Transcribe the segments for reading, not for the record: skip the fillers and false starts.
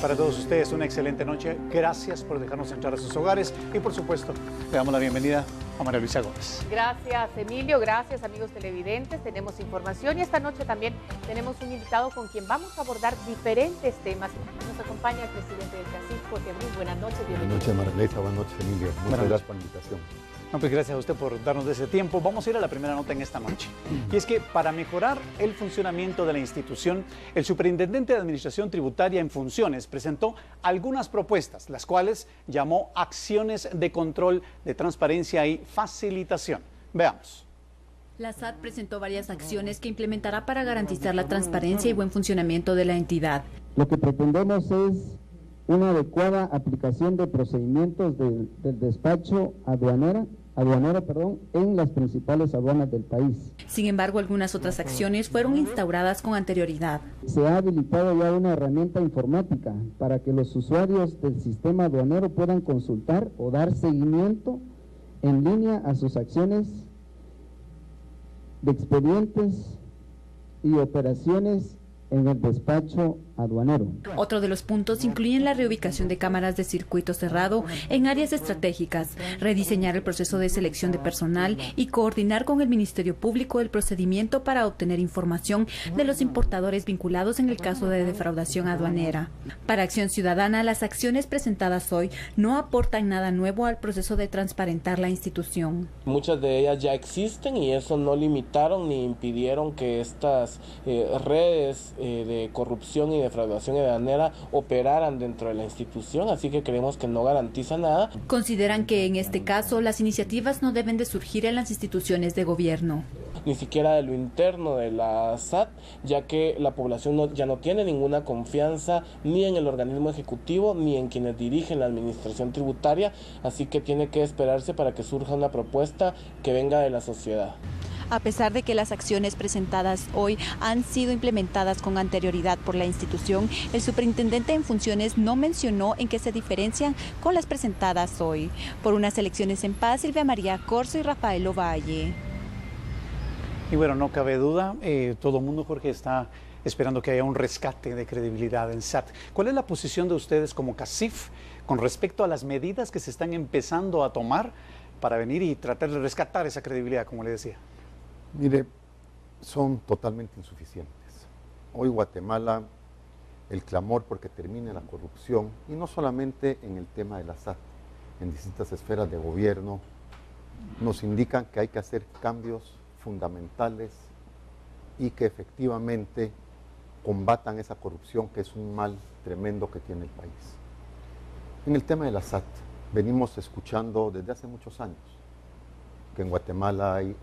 Para todos ustedes, una excelente noche. Gracias por dejarnos entrar a sus hogares y, por supuesto, le damos la bienvenida a María Luisa Gómez. Gracias, Emilio. Gracias, amigos televidentes. Tenemos información y esta noche también tenemos un invitado con quien vamos a abordar diferentes temas. Nos acompaña el presidente del CACIF, Jorge Abril. Buenas noches, bienvenido. Buenas noches, María Luisa. Buenas noches, Emilio. Muchas gracias por la invitación. No, pues gracias a usted por darnos de ese tiempo. Vamos a ir a la primera nota en esta noche. Y es que para mejorar el funcionamiento de la institución, el superintendente de Administración Tributaria en funciones presentó algunas propuestas, las cuales llamó acciones de control, de transparencia y facilitación. Veamos. La SAT presentó varias acciones que implementará para garantizar la transparencia y buen funcionamiento de la entidad. Lo que pretendemos es una adecuada aplicación de procedimientos del despacho aduanero, en las principales aduanas del país. Sin embargo, algunas otras acciones fueron instauradas con anterioridad. Se ha habilitado ya una herramienta informática para que los usuarios del sistema aduanero puedan consultar o dar seguimiento en línea a sus acciones de expedientes y operaciones en el despacho aduanero. Otro de los puntos incluyen la reubicación de cámaras de circuito cerrado en áreas estratégicas, rediseñar el proceso de selección de personal y coordinar con el Ministerio Público el procedimiento para obtener información de los importadores vinculados en el caso de defraudación aduanera. Para Acción Ciudadana, las acciones presentadas hoy no aportan nada nuevo al proceso de transparentar la institución. Muchas de ellas ya existen y eso no limitaron ni impidieron que estas redes de corrupción y defraudación aduanera operaran dentro de la institución, así que creemos que no garantiza nada. Consideran que en este caso las iniciativas no deben de surgir en las instituciones de gobierno. Ni siquiera de lo interno de la SAT, ya que la población ya no tiene ninguna confianza ni en el organismo ejecutivo ni en quienes dirigen la administración tributaria, así que tiene que esperarse para que surja una propuesta que venga de la sociedad. A pesar de que las acciones presentadas hoy han sido implementadas con anterioridad por la institución, el superintendente en funciones no mencionó en qué se diferencian con las presentadas hoy. Por unas elecciones en paz, Silvia María Corzo y Rafael Ovalle. Y bueno, no cabe duda, todo el mundo, Jorge, está esperando que haya un rescate de credibilidad en SAT. ¿Cuál es la posición de ustedes como CACIF con respecto a las medidas que se están empezando a tomar para venir y tratar de rescatar esa credibilidad, como le decía? Mire, son totalmente insuficientes. Hoy Guatemala, el clamor porque termine la corrupción, y no solamente en el tema de la SAT, en distintas esferas de gobierno, nos indican que hay que hacer cambios fundamentales y que efectivamente combatan esa corrupción que es un mal tremendo que tiene el país. En el tema de la SAT, venimos escuchando desde hace muchos años que en Guatemala hay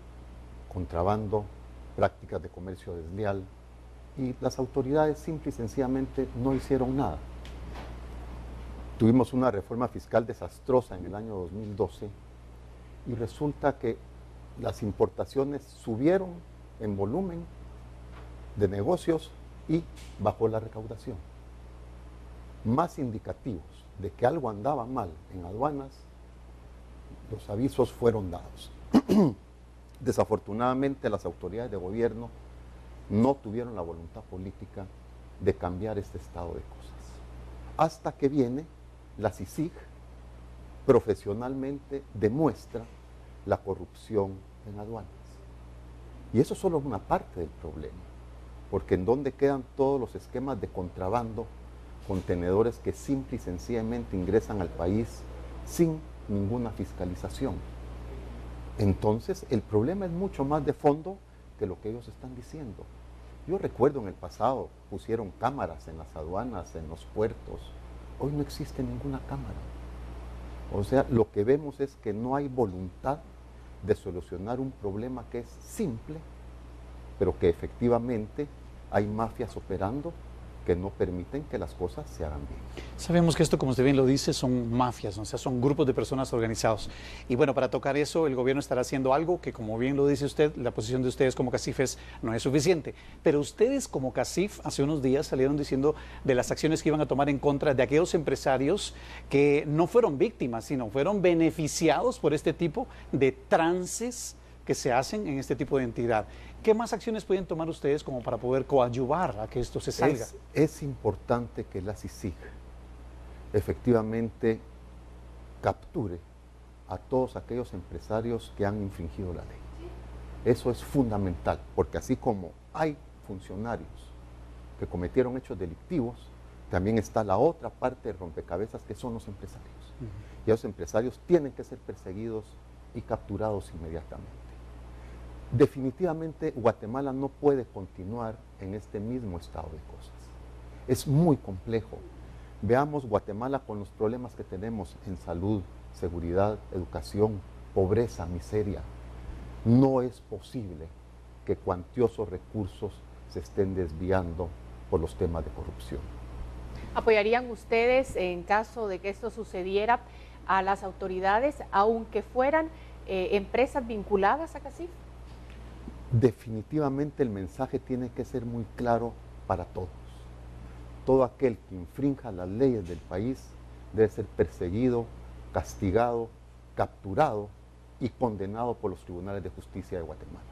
contrabando, prácticas de comercio desleal, y las autoridades simple y sencillamente no hicieron nada. Tuvimos una reforma fiscal desastrosa en el año 2012 y resulta que las importaciones subieron en volumen de negocios y bajó la recaudación. Más indicativos de que algo andaba mal en aduanas, los avisos fueron dados. Desafortunadamente, las autoridades de gobierno no tuvieron la voluntad política de cambiar este estado de cosas. Hasta que viene la CICIG, profesionalmente demuestra la corrupción en aduanas. Y eso solo es una parte del problema, porque en donde quedan todos los esquemas de contrabando, contenedores que simple y sencillamente ingresan al país sin ninguna fiscalización. Entonces, el problema es mucho más de fondo que lo que ellos están diciendo. Yo recuerdo en el pasado, pusieron cámaras en las aduanas, en los puertos. Hoy no existe ninguna cámara. O sea, lo que vemos es que no hay voluntad de solucionar un problema que es simple, pero que efectivamente hay mafias operando que no permiten que las cosas se hagan bien. Sabemos que esto, como usted bien lo dice, son mafias, ¿no? O sea, son grupos de personas organizados. Y bueno, para tocar eso, el gobierno estará haciendo algo que, como bien lo dice usted, la posición de ustedes como CACIF no es suficiente. Pero ustedes como CACIF hace unos días salieron diciendo de las acciones que iban a tomar en contra de aquellos empresarios que no fueron víctimas, sino fueron beneficiados por este tipo de trances que se hacen en este tipo de entidad. ¿Qué más acciones pueden tomar ustedes como para poder coadyuvar a que esto se salga? Es importante que la CICIG efectivamente capture a todos aquellos empresarios que han infringido la ley. Eso es fundamental, porque así como hay funcionarios que cometieron hechos delictivos, también está la otra parte de rompecabezas que son los empresarios. Y esos empresarios tienen que ser perseguidos y capturados inmediatamente. Definitivamente Guatemala no puede continuar en este mismo estado de cosas. Es muy complejo. Veamos Guatemala con los problemas que tenemos en salud, seguridad, educación, pobreza, miseria. No es posible que cuantiosos recursos se estén desviando por los temas de corrupción. ¿Apoyarían ustedes, en caso de que esto sucediera, a las autoridades, aunque fueran empresas vinculadas a CACIF? Definitivamente el mensaje tiene que ser muy claro para todos. Todo aquel que infrinja las leyes del país debe ser perseguido, castigado, capturado y condenado por los tribunales de justicia de Guatemala,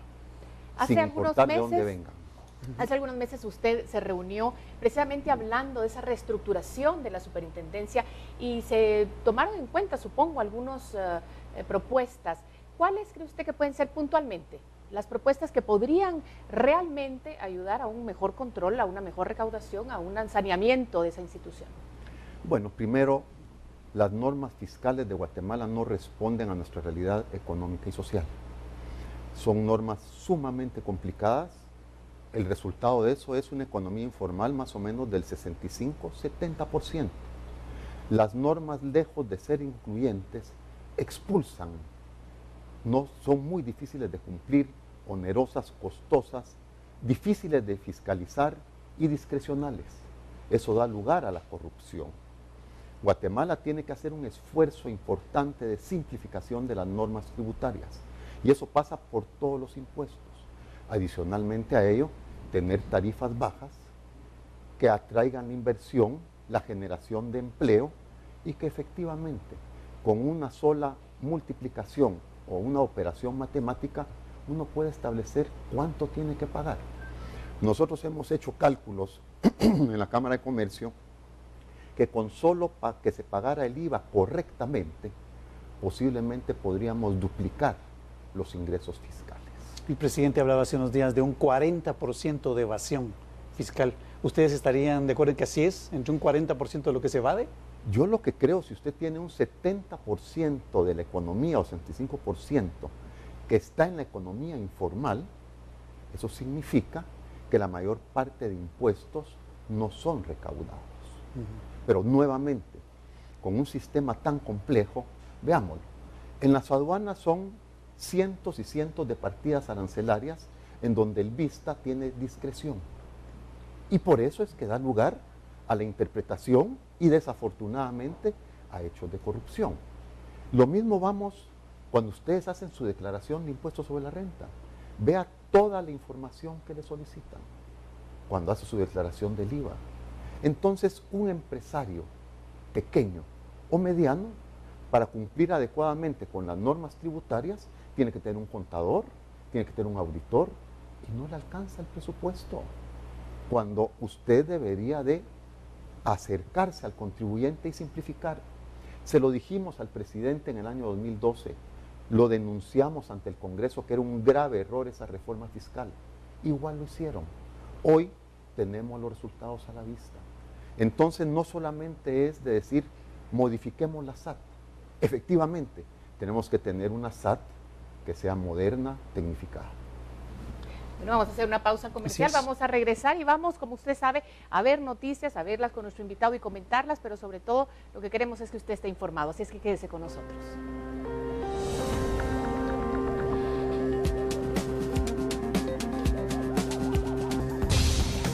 sin importar de dónde vengan. Hace algunos meses usted se reunió precisamente hablando de esa reestructuración de la superintendencia y se tomaron en cuenta, supongo, algunas propuestas. ¿Cuáles cree usted que pueden ser puntualmente las propuestas que podrían realmente ayudar a un mejor control, a una mejor recaudación, a un saneamiento de esa institución? Bueno, primero, las normas fiscales de Guatemala no responden a nuestra realidad económica y social. Son normas sumamente complicadas. El resultado de eso es una economía informal más o menos del 65-70%. Las normas, lejos de ser incluyentes, expulsan. No, son muy difíciles de cumplir, onerosas, costosas, difíciles de fiscalizar y discrecionales. Eso da lugar a la corrupción. Guatemala tiene que hacer un esfuerzo importante de simplificación de las normas tributarias y eso pasa por todos los impuestos. Adicionalmente a ello, tener tarifas bajas que atraigan la inversión, la generación de empleo y que efectivamente con una sola multiplicación o una operación matemática uno puede establecer cuánto tiene que pagar. Nosotros hemos hecho cálculos en la Cámara de Comercio que con solo que se pagara el IVA correctamente, posiblemente podríamos duplicar los ingresos fiscales. El presidente hablaba hace unos días de un 40% de evasión fiscal. ¿Ustedes estarían de acuerdo en que así es, entre un 40% de lo que se evade? Yo lo que creo, si usted tiene un 70% de la economía o 65% que está en la economía informal, eso significa que la mayor parte de impuestos no son recaudados. Pero nuevamente, con un sistema tan complejo, veámoslo, en las aduanas son cientos y cientos de partidas arancelarias en donde el vista tiene discreción. Y por eso es que da lugar a la interpretación y desafortunadamente a hechos de corrupción. Lo mismo vamos cuando ustedes hacen su declaración de impuestos sobre la renta. Vea toda la información que le solicitan cuando hace su declaración del IVA. Entonces, un empresario pequeño o mediano, para cumplir adecuadamente con las normas tributarias, tiene que tener un contador, tiene que tener un auditor, y no le alcanza el presupuesto. Cuando usted debería de acercarse al contribuyente y simplificar. Se lo dijimos al presidente en el año 2012, lo denunciamos ante el Congreso que era un grave error esa reforma fiscal. Igual lo hicieron. Hoy tenemos los resultados a la vista. Entonces no solamente es de decir, modifiquemos la SAT. Efectivamente, tenemos que tener una SAT que sea moderna, tecnificada. Bueno, vamos a hacer una pausa comercial, vamos a regresar y vamos, como usted sabe, a ver noticias, a verlas con nuestro invitado y comentarlas, pero sobre todo lo que queremos es que usted esté informado, así es que quédese con nosotros.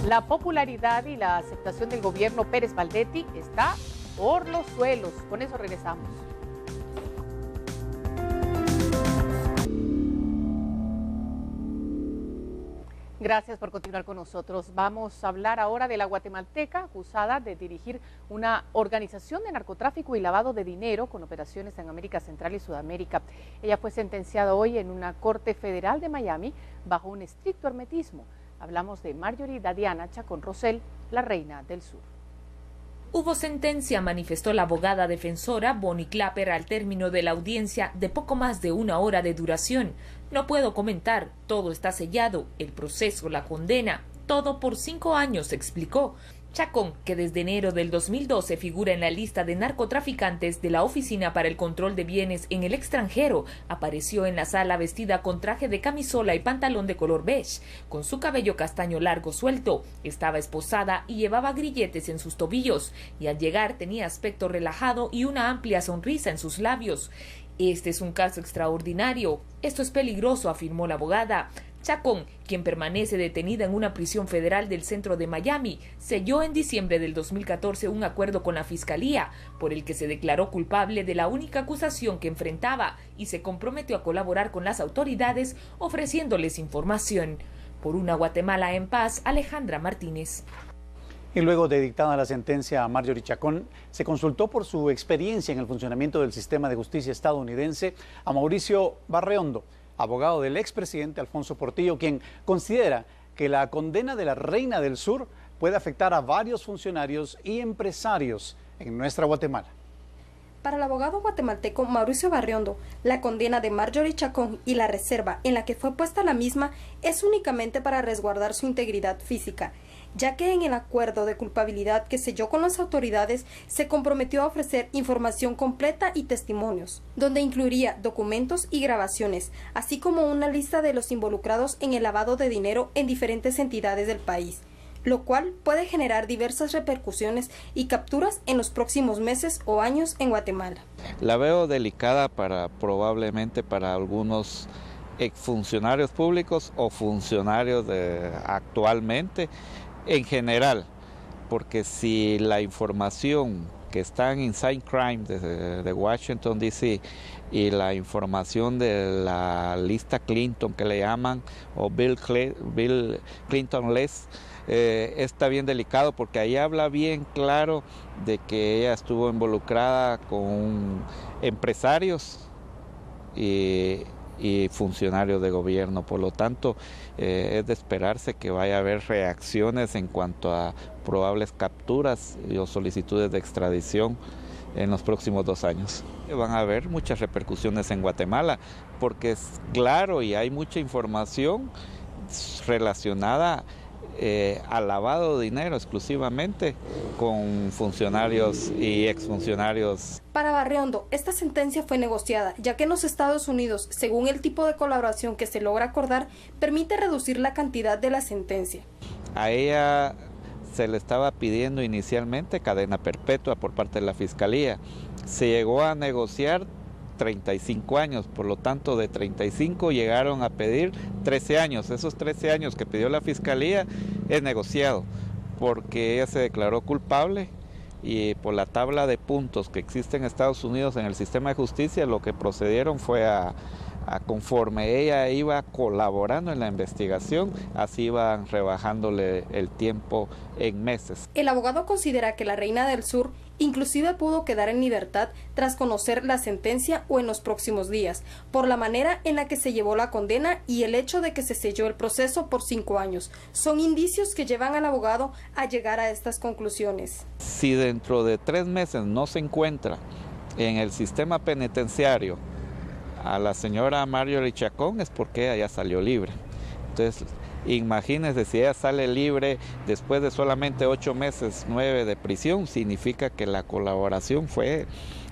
La popularidad y la aceptación del gobierno Pérez Baldetti está por los suelos. Con eso regresamos. Gracias por continuar con nosotros. Vamos a hablar ahora de la guatemalteca acusada de dirigir una organización de narcotráfico y lavado de dinero con operaciones en América Central y Sudamérica. Ella fue sentenciada hoy en una corte federal de Miami bajo un estricto hermetismo. Hablamos de Marjorie Dadiana Chacón Rosell, la reina del sur. Hubo sentencia, manifestó la abogada defensora Bonnie Clapper al término de la audiencia de poco más de 1 hora de duración. No puedo comentar, todo está sellado, el proceso, la condena, todo por 5 años, explicó. Chacón, que desde enero del 2012 figura en la lista de narcotraficantes de la Oficina para el Control de Bienes en el Extranjero, apareció en la sala vestida con traje de camisola y pantalón de color beige, con su cabello castaño largo suelto. Estaba esposada y llevaba grilletes en sus tobillos, y al llegar tenía aspecto relajado y una amplia sonrisa en sus labios. Este es un caso extraordinario. Esto es peligroso, afirmó la abogada. Chacón, quien permanece detenida en una prisión federal del centro de Miami, selló en diciembre del 2014 un acuerdo con la Fiscalía, por el que se declaró culpable de la única acusación que enfrentaba y se comprometió a colaborar con las autoridades ofreciéndoles información. Por una Guatemala en paz, Alejandra Martínez. Y luego de dictada la sentencia a Marjorie Chacón, se consultó por su experiencia en el funcionamiento del sistema de justicia estadounidense a Mauricio Barreondo, abogado del expresidente Alfonso Portillo, quien considera que la condena de la Reina del Sur puede afectar a varios funcionarios y empresarios en nuestra Guatemala. Para el abogado guatemalteco Mauricio Barreondo, la condena de Marjorie Chacón y la reserva en la que fue puesta la misma es únicamente para resguardar su integridad física, ya que en el acuerdo de culpabilidad que selló con las autoridades se comprometió a ofrecer información completa y testimonios, donde incluiría documentos y grabaciones, así como una lista de los involucrados en el lavado de dinero en diferentes entidades del país, lo cual puede generar diversas repercusiones y capturas en los próximos meses o años en Guatemala. La veo delicada probablemente para algunos exfuncionarios públicos o funcionarios actualmente en general, porque si la información que está en Inside Crime de Washington DC y la información de la lista Clinton que le llaman, o Bill Clinton List, está bien delicado, porque ahí habla bien claro de que ella estuvo involucrada con empresarios y funcionarios de gobierno. Por lo tanto, es de esperarse que vaya a haber reacciones en cuanto a probables capturas o solicitudes de extradición en los próximos 2 años. Van a haber muchas repercusiones en Guatemala, porque es claro y hay mucha información relacionada al lavado de dinero exclusivamente con funcionarios y exfuncionarios. Para Barreondo, esta sentencia fue negociada, ya que en los Estados Unidos, según el tipo de colaboración que se logra acordar, permite reducir la cantidad de la sentencia. A ella se le estaba pidiendo inicialmente cadena perpetua por parte de la Fiscalía. Se llegó a negociar 35 años, por lo tanto de 35 llegaron a pedir 13 años. Esos 13 años que pidió la Fiscalía es negociado, porque ella se declaró culpable y por la tabla de puntos que existe en Estados Unidos en el sistema de justicia, lo que procedieron fue a conforme ella iba colaborando en la investigación, así iban rebajándole el tiempo en meses. El abogado considera que la Reina del Sur inclusive pudo quedar en libertad tras conocer la sentencia o en los próximos días, por la manera en la que se llevó la condena y el hecho de que se selló el proceso por 5 años. Son indicios que llevan al abogado a llegar a estas conclusiones. Si dentro de 3 meses no se encuentra en el sistema penitenciario a la señora Marjorie Chacón, es porque ella ya salió libre. Entonces, imagínense, si ella sale libre después de solamente 8 meses, 9 de prisión, significa que la colaboración fue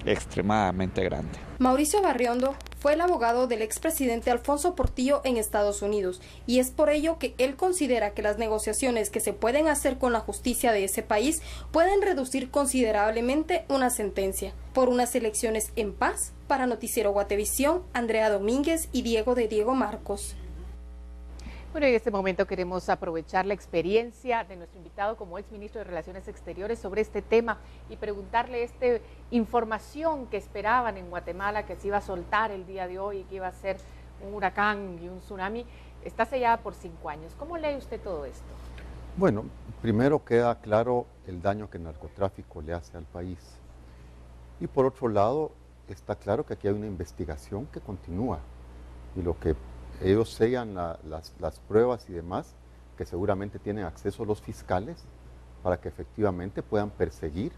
extremadamente grande. Mauricio Barreondo fue el abogado del expresidente Alfonso Portillo en Estados Unidos, y es por ello que él considera que las negociaciones que se pueden hacer con la justicia de ese país pueden reducir considerablemente una sentencia. Por unas elecciones en paz, para Noticiero Guatevisión, Andrea Domínguez y Diego de Diego Marcos. Bueno, en este momento queremos aprovechar la experiencia de nuestro invitado como exministro de Relaciones Exteriores sobre este tema y preguntarle información que esperaban en Guatemala, que se iba a soltar el día de hoy y que iba a ser un huracán y un tsunami, está sellada por 5 años. ¿Cómo lee usted todo esto? Bueno, primero queda claro el daño que el narcotráfico le hace al país. Y por otro lado, está claro que aquí hay una investigación que continúa y lo que ellos sellan las pruebas y demás, que seguramente tienen acceso los fiscales, para que efectivamente puedan perseguir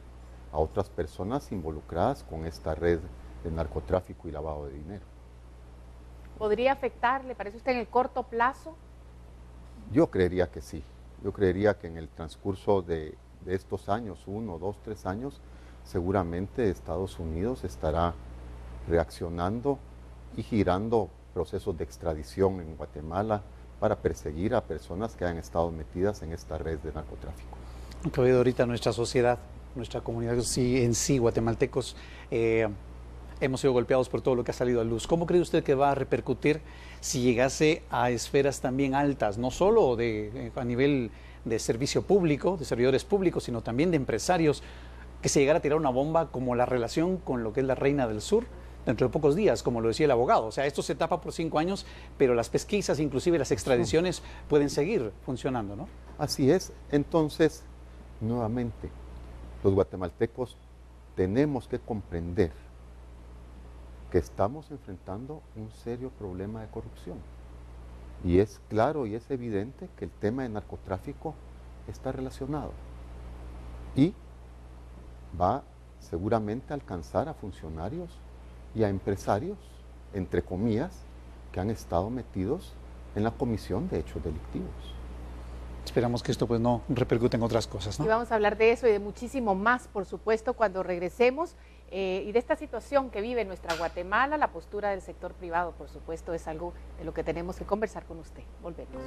a otras personas involucradas con esta red de narcotráfico y lavado de dinero. ¿Podría afectar, le parece usted, en el corto plazo? Yo creería que sí. Yo creería que en el transcurso de estos años, 1, 2, 3 años, seguramente Estados Unidos estará reaccionando y girando procesos de extradición en Guatemala para perseguir a personas que han estado metidas en esta red de narcotráfico. Lo que ha habido ahorita nuestra sociedad, nuestra comunidad en sí, guatemaltecos, hemos sido golpeados por todo lo que ha salido a luz. ¿Cómo cree usted que va a repercutir si llegase a esferas también altas, no solo a nivel de servicio público, de servidores públicos, sino también de empresarios, que se llegara a tirar una bomba como la relación con lo que es la Reina del Sur dentro de pocos días, como lo decía el abogado? O sea, esto se tapa por 5 años, pero las pesquisas, inclusive las extradiciones, pueden seguir funcionando, ¿no? Así es. Entonces, nuevamente, los guatemaltecos tenemos que comprender que estamos enfrentando un serio problema de corrupción. Y es claro y es evidente que el tema de narcotráfico está relacionado. Y va seguramente a alcanzar a funcionarios y a empresarios, entre comillas, que han estado metidos en la comisión de hechos delictivos. Esperamos que esto pues no repercute en otras cosas, ¿no? Y vamos a hablar de eso y de muchísimo más, por supuesto, cuando regresemos. Y de esta situación que vive nuestra Guatemala, la postura del sector privado, por supuesto, es algo de lo que tenemos que conversar con usted. Volvemos.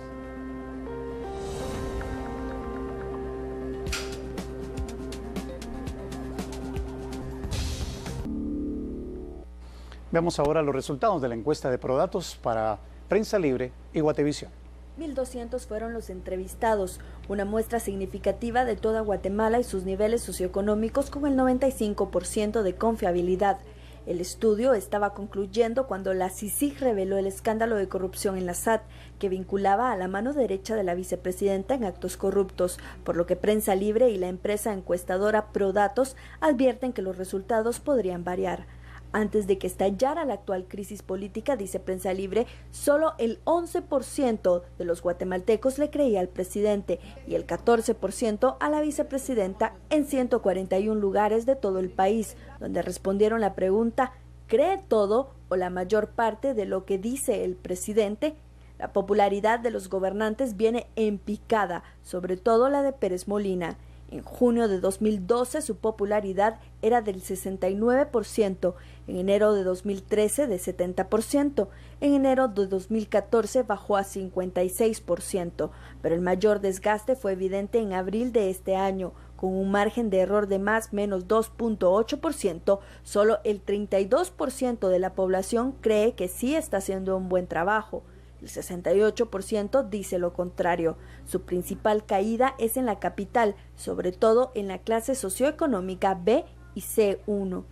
Veamos ahora los resultados de la encuesta de Prodatos para Prensa Libre y Guatevisión. 1.200 fueron los entrevistados, una muestra significativa de toda Guatemala y sus niveles socioeconómicos con el 95% de confiabilidad. El estudio estaba concluyendo cuando la CICIG reveló el escándalo de corrupción en la SAT, que vinculaba a la mano derecha de la vicepresidenta en actos corruptos, por lo que Prensa Libre y la empresa encuestadora Prodatos advierten que los resultados podrían variar. Antes de que estallara la actual crisis política, dice Prensa Libre, solo el 11% de los guatemaltecos le creía al presidente y el 14% a la vicepresidenta en 141 lugares de todo el país, donde respondieron la pregunta, ¿cree todo o la mayor parte de lo que dice el presidente? La popularidad de los gobernantes viene en picada, sobre todo la de Pérez Molina. En junio de 2012 su popularidad era del 69%, en enero de 2013 de 70%, en enero de 2014 bajó a 56%, pero el mayor desgaste fue evidente en abril de este año, con un margen de error de más menos 2.8%, solo el 32% de la población cree que sí está haciendo un buen trabajo. El 68% dice lo contrario. Su principal caída es en la capital, sobre todo en la clase socioeconómica B y C1.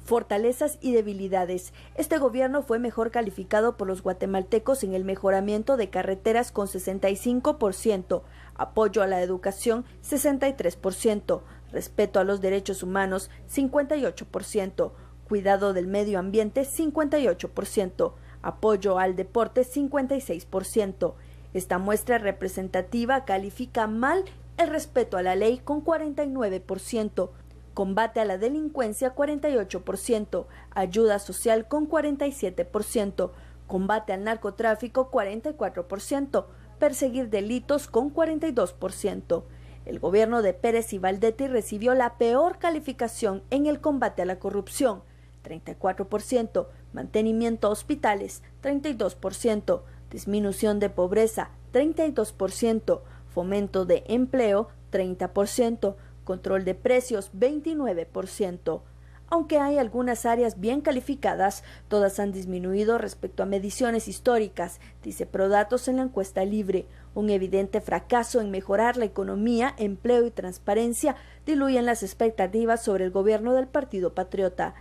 Fortalezas y debilidades. Este gobierno fue mejor calificado por los guatemaltecos en el mejoramiento de carreteras con 65%, apoyo a la educación 63%, respeto a los derechos humanos 58%, cuidado del medio ambiente 58%, apoyo al deporte 56%. Esta muestra representativa califica mal el respeto a la ley con 49%, combate a la delincuencia 48%, ayuda social con 47%, combate al narcotráfico 44%, perseguir delitos con 42%. El gobierno de Pérez y Valdetti recibió la peor calificación en el combate a la corrupción, 34%, mantenimiento a hospitales, 32%, disminución de pobreza, 32%, fomento de empleo, 30%, control de precios, 29%. Aunque hay algunas áreas bien calificadas, todas han disminuido respecto a mediciones históricas, dice Prodatos en la encuesta libre. Un evidente fracaso en mejorar la economía, empleo y transparencia diluyen las expectativas sobre el gobierno del Partido Patriota.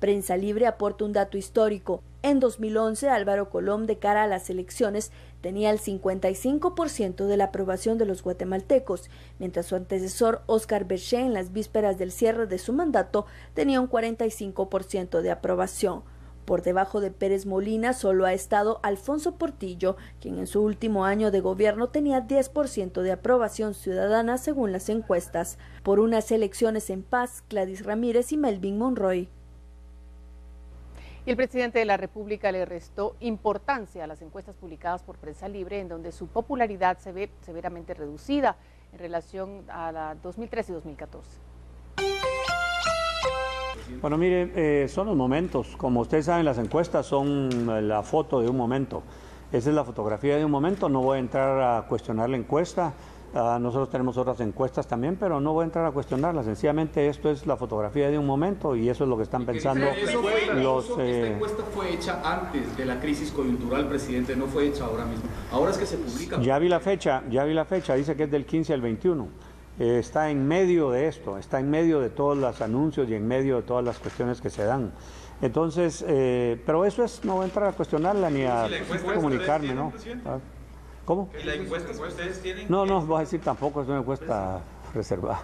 Prensa Libre aporta un dato histórico. En 2011, Álvaro Colom, de cara a las elecciones, tenía el 55% de la aprobación de los guatemaltecos, mientras su antecesor, Óscar Berché, en las vísperas del cierre de su mandato, tenía un 45% de aprobación. Por debajo de Pérez Molina solo ha estado Alfonso Portillo, quien en su último año de gobierno tenía 10% de aprobación ciudadana según las encuestas. Por unas elecciones en paz, Gladys Ramírez y Melvin Monroy. Y el presidente de la República le restó importancia a las encuestas publicadas por Prensa Libre, en donde su popularidad se ve severamente reducida en relación a la 2013 y 2014. Bueno, mire, son los momentos. Como ustedes saben, las encuestas son la foto de un momento. Esa es la fotografía de un momento. No voy a entrar a cuestionar la encuesta. Nosotros tenemos otras encuestas también, pero no voy a entrar a cuestionarlas. Sencillamente esto es la fotografía de un momento y eso es lo que están pensando los... Esta encuesta fue hecha antes de la crisis coyuntural, presidente, no fue hecha ahora mismo. Ahora es que se publica. Ya vi la fecha, dice que es del 15 al 21. Está en medio de esto, está en medio de todos los anuncios y en medio de todas las cuestiones que se dan. Entonces, pero eso es, no voy a entrar a cuestionarla ni a comunicarme, ¿no? ¿Cómo? ¿Y la encuesta que ustedes tienen? No, voy a decir tampoco, es una encuesta reservada.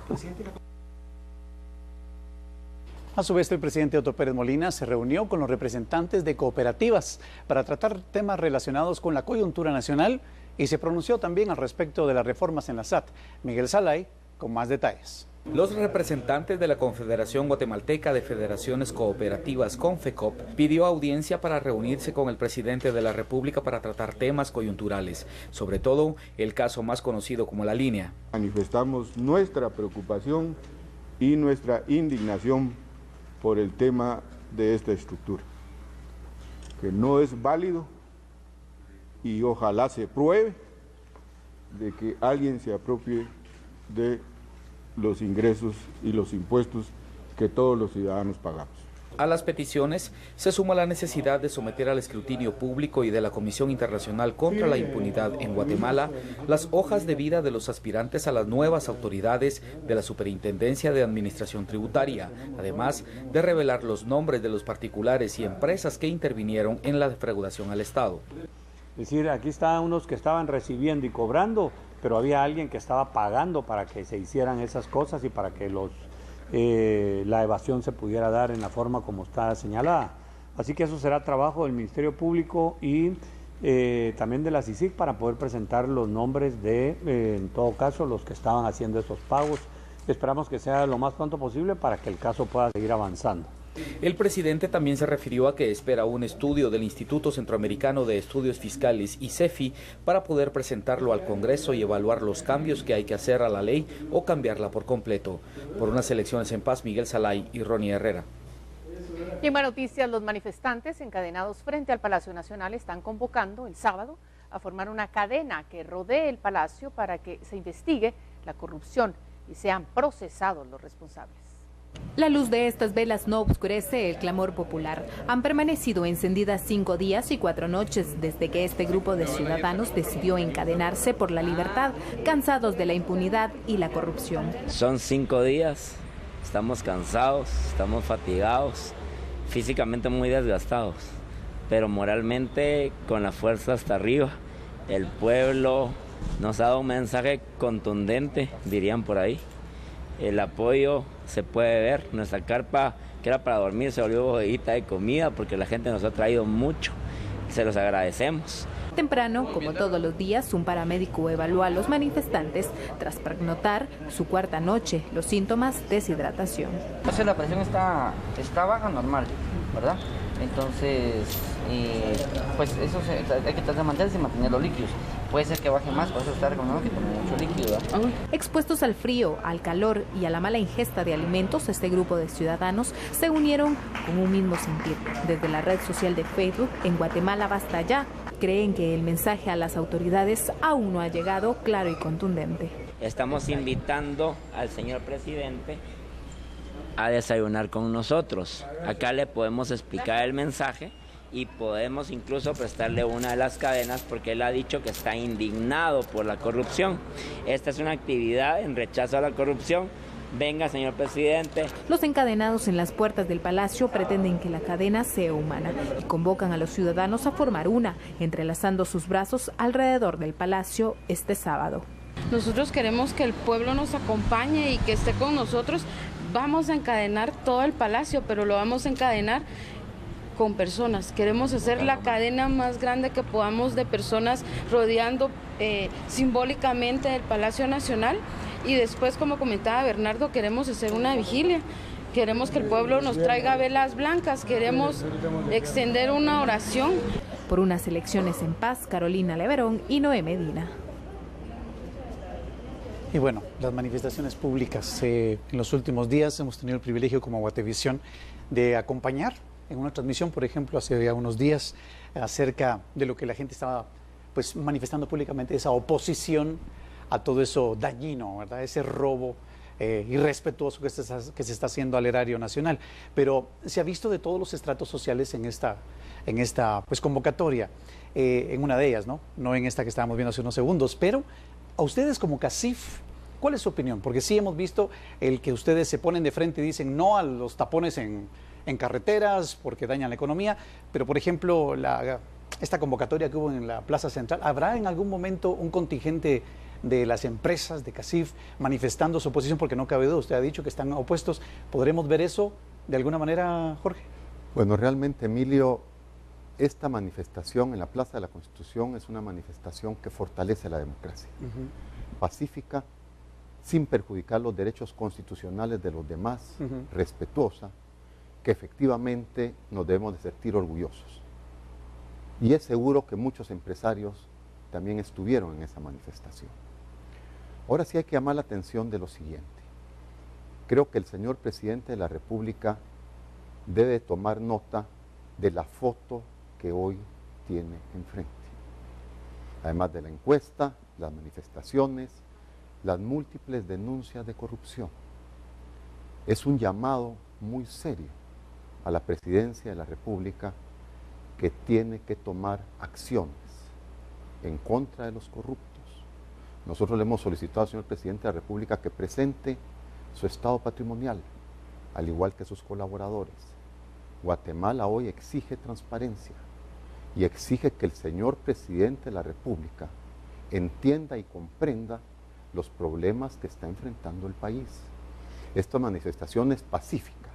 A su vez, el presidente Otto Pérez Molina se reunió con los representantes de cooperativas para tratar temas relacionados con la coyuntura nacional y se pronunció también al respecto de las reformas en la SAT. Miguel Salay, con más detalles. Los representantes de la Confederación Guatemalteca de Federaciones Cooperativas, CONFECOP, pidió audiencia para reunirse con el presidente de la República para tratar temas coyunturales, sobre todo el caso más conocido como La Línea. Manifestamos nuestra preocupación y nuestra indignación por el tema de esta estructura, que no es válido y ojalá se pruebe de que alguien se apropie de los ingresos y los impuestos que todos los ciudadanos pagamos. A las peticiones se suma la necesidad de someter al escrutinio público y de la Comisión Internacional contra la Impunidad en Guatemala las hojas de vida de los aspirantes a las nuevas autoridades de la Superintendencia de Administración Tributaria, además de revelar los nombres de los particulares y empresas que intervinieron en la defraudación al Estado. Es decir, aquí estaban unos que estaban recibiendo y cobrando, pero había alguien que estaba pagando para que se hicieran esas cosas y para que la evasión se pudiera dar en la forma como está señalada. Así que eso será trabajo del Ministerio Público y también de la CICIG para poder presentar los nombres de, en todo caso, los que estaban haciendo esos pagos. Esperamos que sea lo más pronto posible para que el caso pueda seguir avanzando. El presidente también se refirió a que espera un estudio del Instituto Centroamericano de Estudios Fiscales y CEFI para poder presentarlo al Congreso y evaluar los cambios que hay que hacer a la ley o cambiarla por completo. Por unas elecciones en paz, Miguel Salay y Ronnie Herrera. Y en más noticias, los manifestantes encadenados frente al Palacio Nacional están convocando el sábado a formar una cadena que rodee el Palacio para que se investigue la corrupción y sean procesados los responsables. La luz de estas velas no oscurece el clamor popular. Han permanecido encendidas 5 días y 4 noches desde que este grupo de ciudadanos decidió encadenarse por la libertad, cansados de la impunidad y la corrupción. Son 5 días, estamos cansados, estamos fatigados, físicamente muy desgastados, pero moralmente con la fuerza hasta arriba. El pueblo nos ha dado un mensaje contundente, dirían por ahí. El apoyo se puede ver, nuestra carpa que era para dormir se volvió bodeguita de comida porque la gente nos ha traído mucho, se los agradecemos. Temprano, como todos los días, un paramédico evaluó a los manifestantes tras pernotar su 4ª noche, los síntomas: deshidratación. Entonces la presión está baja, normal, ¿verdad? Entonces, pues eso hay que tratar de mantenerse y mantener los líquidos. Puede ser que baje más, por eso está recomendado que tomen mucho líquido, ¿verdad? Expuestos al frío, al calor y a la mala ingesta de alimentos, este grupo de ciudadanos se unieron con un mismo sentir. Desde la red social de Facebook, en Guatemala basta ya, creen que el mensaje a las autoridades aún no ha llegado claro y contundente. Estamos invitando al señor presidente a desayunar con nosotros. Acá le podemos explicar el mensaje y podemos incluso prestarle una de las cadenas porque él ha dicho que está indignado por la corrupción. Esta es una actividad en rechazo a la corrupción. Venga, señor presidente. Los encadenados en las puertas del palacio pretenden que la cadena sea humana y convocan a los ciudadanos a formar una, entrelazando sus brazos alrededor del palacio este sábado. Nosotros queremos que el pueblo nos acompañe y que esté con nosotros. Vamos a encadenar todo el palacio, pero lo vamos a encadenar con personas. Queremos hacer la cadena más grande que podamos de personas rodeando simbólicamente el Palacio Nacional, y después, como comentaba Bernardo, queremos hacer una vigilia. Queremos que el pueblo nos traiga velas blancas, queremos extender una oración. Por unas elecciones en paz, Carolina Leverón y Noé Medina. Y bueno, las manifestaciones públicas. En los últimos días hemos tenido el privilegio como Guatevisión de acompañar en una transmisión, por ejemplo, hace ya unos días, acerca de lo que la gente estaba pues manifestando públicamente, esa oposición a todo eso dañino, ¿verdad? Ese robo irrespetuoso que se está haciendo al erario nacional. Pero se ha visto de todos los estratos sociales en esta pues convocatoria, en una de ellas, no en esta que estábamos viendo hace unos segundos, pero a ustedes como CACIF, ¿cuál es su opinión? Porque sí hemos visto el que ustedes se ponen de frente y dicen no a los tapones en carreteras porque dañan la economía, pero por ejemplo esta convocatoria que hubo en la Plaza Central, ¿habrá en algún momento un contingente de las empresas de CACIF manifestando su oposición? Porque no cabe duda, usted ha dicho que están opuestos. ¿Podremos ver eso de alguna manera, Jorge? Bueno, realmente, Emilio, esta manifestación en la Plaza de la Constitución es una manifestación que fortalece la democracia, pacífica, sin perjudicar los derechos constitucionales de los demás, respetuosa, que efectivamente nos debemos de sentir orgullosos. Y es seguro que muchos empresarios también estuvieron en esa manifestación. Ahora sí hay que llamar la atención de lo siguiente. Creo que el señor presidente de la República debe tomar nota de la foto que hoy tiene enfrente. Además de la encuesta, las manifestaciones, las múltiples denuncias de corrupción. Es un llamado muy serio a la presidencia de la República que tiene que tomar acciones en contra de los corruptos. Nosotros le hemos solicitado al señor presidente de la República que presente su estado patrimonial, al igual que sus colaboradores. Guatemala hoy exige transparencia y exige que el señor presidente de la República entienda y comprenda los problemas que está enfrentando el país. Estas manifestaciones pacíficas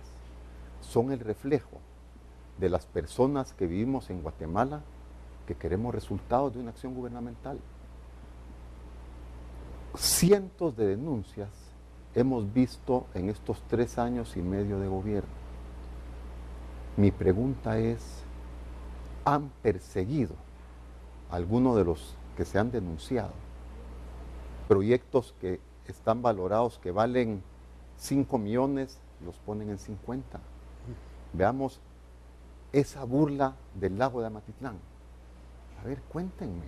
son el reflejo de las personas que vivimos en Guatemala, que queremos resultados de una acción gubernamental. Cientos de denuncias hemos visto en estos 3 años y medio de gobierno. Mi pregunta es, ¿han perseguido a alguno de los que se han denunciado? Proyectos que están valorados, que valen 5 millones, los ponen en 50. Veamos esa burla del lago de Amatitlán. A ver, cuéntenme.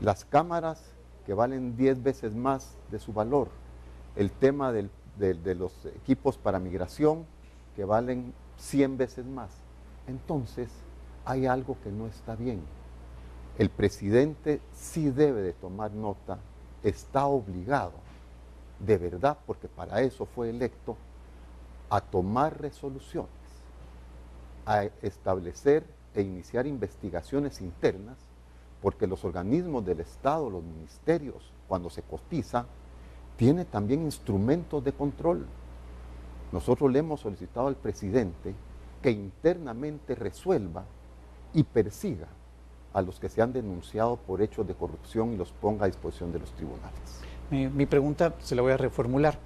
Las cámaras que valen 10 veces más de su valor. El tema de los equipos para migración que valen 100 veces más. Entonces, hay algo que no está bien. El presidente sí debe de tomar nota, está obligado, de verdad, porque para eso fue electo, a tomar resoluciones, a establecer e iniciar investigaciones internas, porque los organismos del Estado, los ministerios, cuando se cotiza, tienen también instrumentos de control. Nosotros le hemos solicitado al presidente que internamente resuelva y persiga a los que se han denunciado por hechos de corrupción y los ponga a disposición de los tribunales. Mi pregunta se la voy a reformular.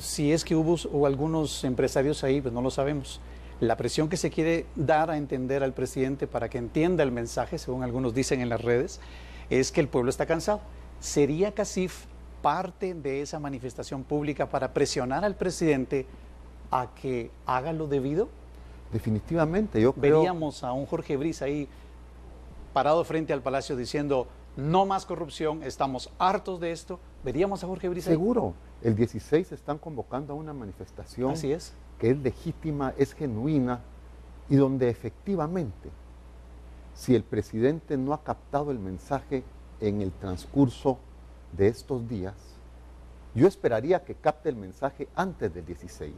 Si es que hubo algunos empresarios ahí, pues no lo sabemos. La presión que se quiere dar a entender al presidente para que entienda el mensaje, según algunos dicen en las redes, es que el pueblo está cansado. ¿Sería CACIF parte de esa manifestación pública para presionar al presidente a que haga lo debido? Definitivamente, yo creo... Veríamos a un Jorge Briz ahí parado frente al Palacio diciendo no más corrupción, estamos hartos de esto. ¿Veríamos a Jorge Briz ahí? Seguro. El 16 están convocando a una manifestación. Así es. Que es legítima, es genuina y donde efectivamente, si el presidente no ha captado el mensaje en el transcurso de estos días, yo esperaría que capte el mensaje antes del 16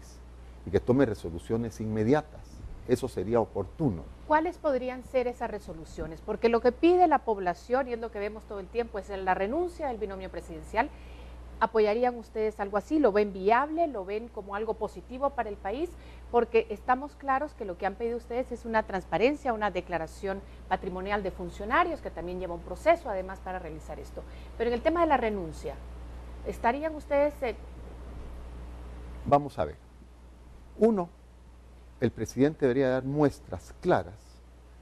y que tome resoluciones inmediatas. Eso sería oportuno. ¿Cuáles podrían ser esas resoluciones? Porque lo que pide la población, y es lo que vemos todo el tiempo, es la renuncia del binomio presidencial ¿Apoyarían ustedes algo así? ¿Lo ven viable? ¿Lo ven como algo positivo para el país? Porque estamos claros que lo que han pedido ustedes es una transparencia, una declaración patrimonial de funcionarios, que también lleva un proceso además para realizar esto. Pero en el tema de la renuncia, ¿estarían ustedes...? Vamos a ver. Uno, el presidente debería dar muestras claras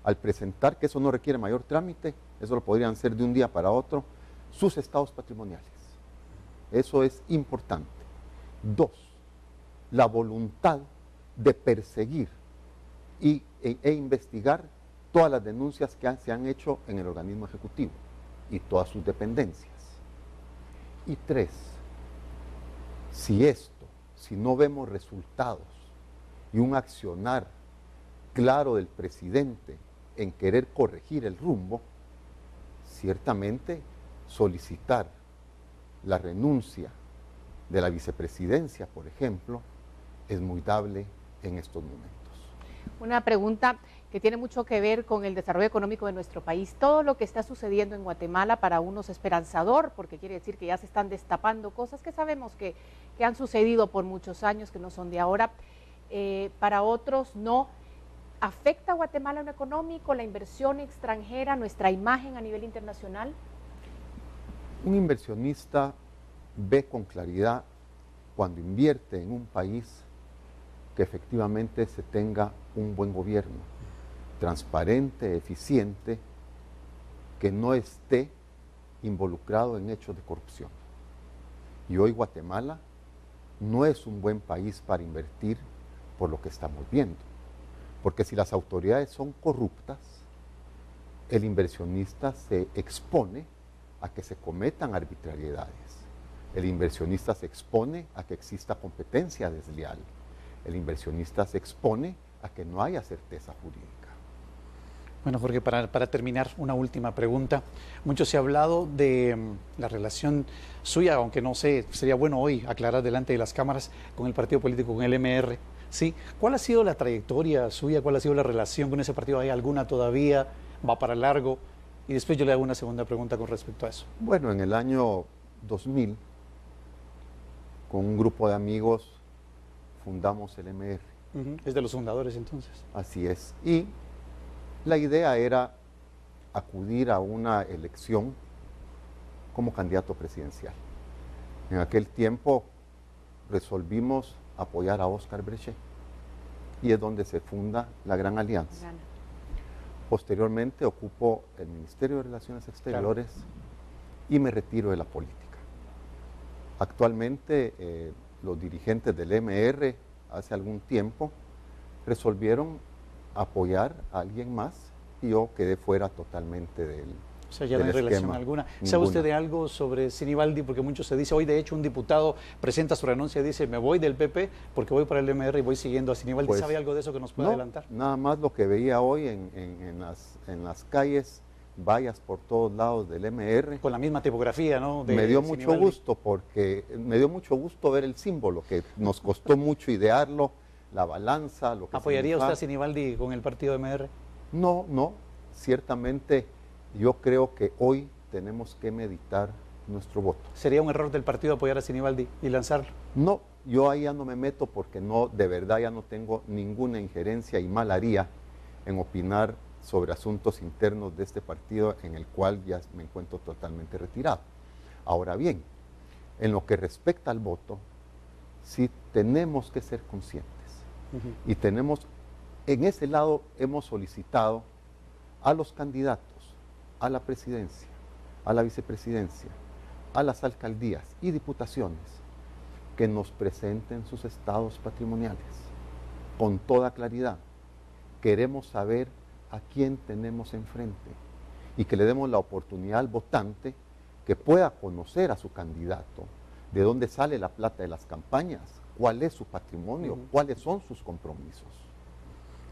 al presentar, que eso no requiere mayor trámite, eso lo podrían hacer de un día para otro, sus estados patrimoniales. Eso es importante. Dos, la voluntad de perseguir e investigar todas las denuncias que se han hecho en el organismo ejecutivo y todas sus dependencias. Y tres, si no vemos resultados y un accionar claro del presidente en querer corregir el rumbo, ciertamente solicitar la renuncia de la vicepresidencia, por ejemplo, es muy dable en estos momentos. Una pregunta que tiene mucho que ver con el desarrollo económico de nuestro país. Todo lo que está sucediendo en Guatemala para unos es esperanzador, porque quiere decir que ya se están destapando cosas que sabemos que han sucedido por muchos años, que no son de ahora. Para otros no. ¿Afecta a Guatemala en lo económico, la inversión extranjera, nuestra imagen a nivel internacional? Un inversionista ve con claridad cuando invierte en un país que efectivamente se tenga un buen gobierno, transparente, eficiente, que no esté involucrado en hechos de corrupción. Y hoy Guatemala no es un buen país para invertir por lo que estamos viendo, porque si las autoridades son corruptas, el inversionista se expone a que se cometan arbitrariedades. El inversionista se expone a que exista competencia desleal. El inversionista se expone a que no haya certeza jurídica. Bueno, Jorge, para terminar, una última pregunta. Mucho se ha hablado de la relación suya, aunque no sé, sería bueno hoy aclarar delante de las cámaras, con el partido político, con el MR. ¿Sí? ¿Cuál ha sido la trayectoria suya? ¿Cuál ha sido la relación con ese partido? ¿Hay alguna todavía? ¿Va para largo? Y después yo le hago una segunda pregunta con respecto a eso. Bueno, en el año 2000, con un grupo de amigos, fundamos el MR. Es de los fundadores entonces. Así es. Y la idea era acudir a una elección como candidato presidencial. En aquel tiempo resolvimos apoyar a Óscar Brechet y es donde se funda la Gran Alianza. Posteriormente ocupo el Ministerio de Relaciones Exteriores y me retiro de la política. Actualmente los dirigentes del MR hace algún tiempo resolvieron apoyar a alguien más y yo quedé fuera totalmente del O sea, ya no hay relación alguna. ¿Sabe usted de algo sobre Sinibaldi? Porque mucho se dice, hoy de hecho un diputado presenta su renuncia y dice, me voy del PP porque voy para el MR y voy siguiendo a Sinibaldi. Pues, ¿sabe algo de eso que nos puede adelantar? Nada más lo que veía hoy en las calles, vallas por todos lados del MR. Con la misma tipografía, ¿no? Me dio mucho gusto porque me dio mucho gusto ver el símbolo, que nos costó mucho idearlo, la balanza, lo que ¿Apoyaría usted a Sinibaldi con el partido MR? No, ciertamente yo creo que hoy tenemos que meditar nuestro voto. ¿Sería un error del partido apoyar a Sinibaldi y lanzarlo? No, yo ahí ya no me meto porque no, de verdad ya no tengo ninguna injerencia y mal haría en opinar sobre asuntos internos de este partido en el cual ya me encuentro totalmente retirado. Ahora bien, en lo que respecta al voto, sí tenemos que ser conscientes y tenemos, en ese lado hemos solicitado a los candidatos a la presidencia, a la vicepresidencia, a las alcaldías y diputaciones que nos presenten sus estados patrimoniales con toda claridad. Queremos saber a quién tenemos enfrente y que le demos la oportunidad al votante que pueda conocer a su candidato, de dónde sale la plata de las campañas, cuál es su patrimonio, cuáles son sus compromisos.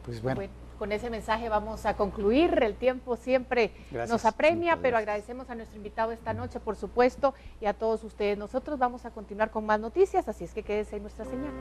Pues bueno. Con ese mensaje vamos a concluir. El tiempo siempre nos apremia, pero agradecemos a nuestro invitado esta noche, por supuesto, y a todos ustedes. Nosotros vamos a continuar con más noticias, así es que quédese en nuestra señal.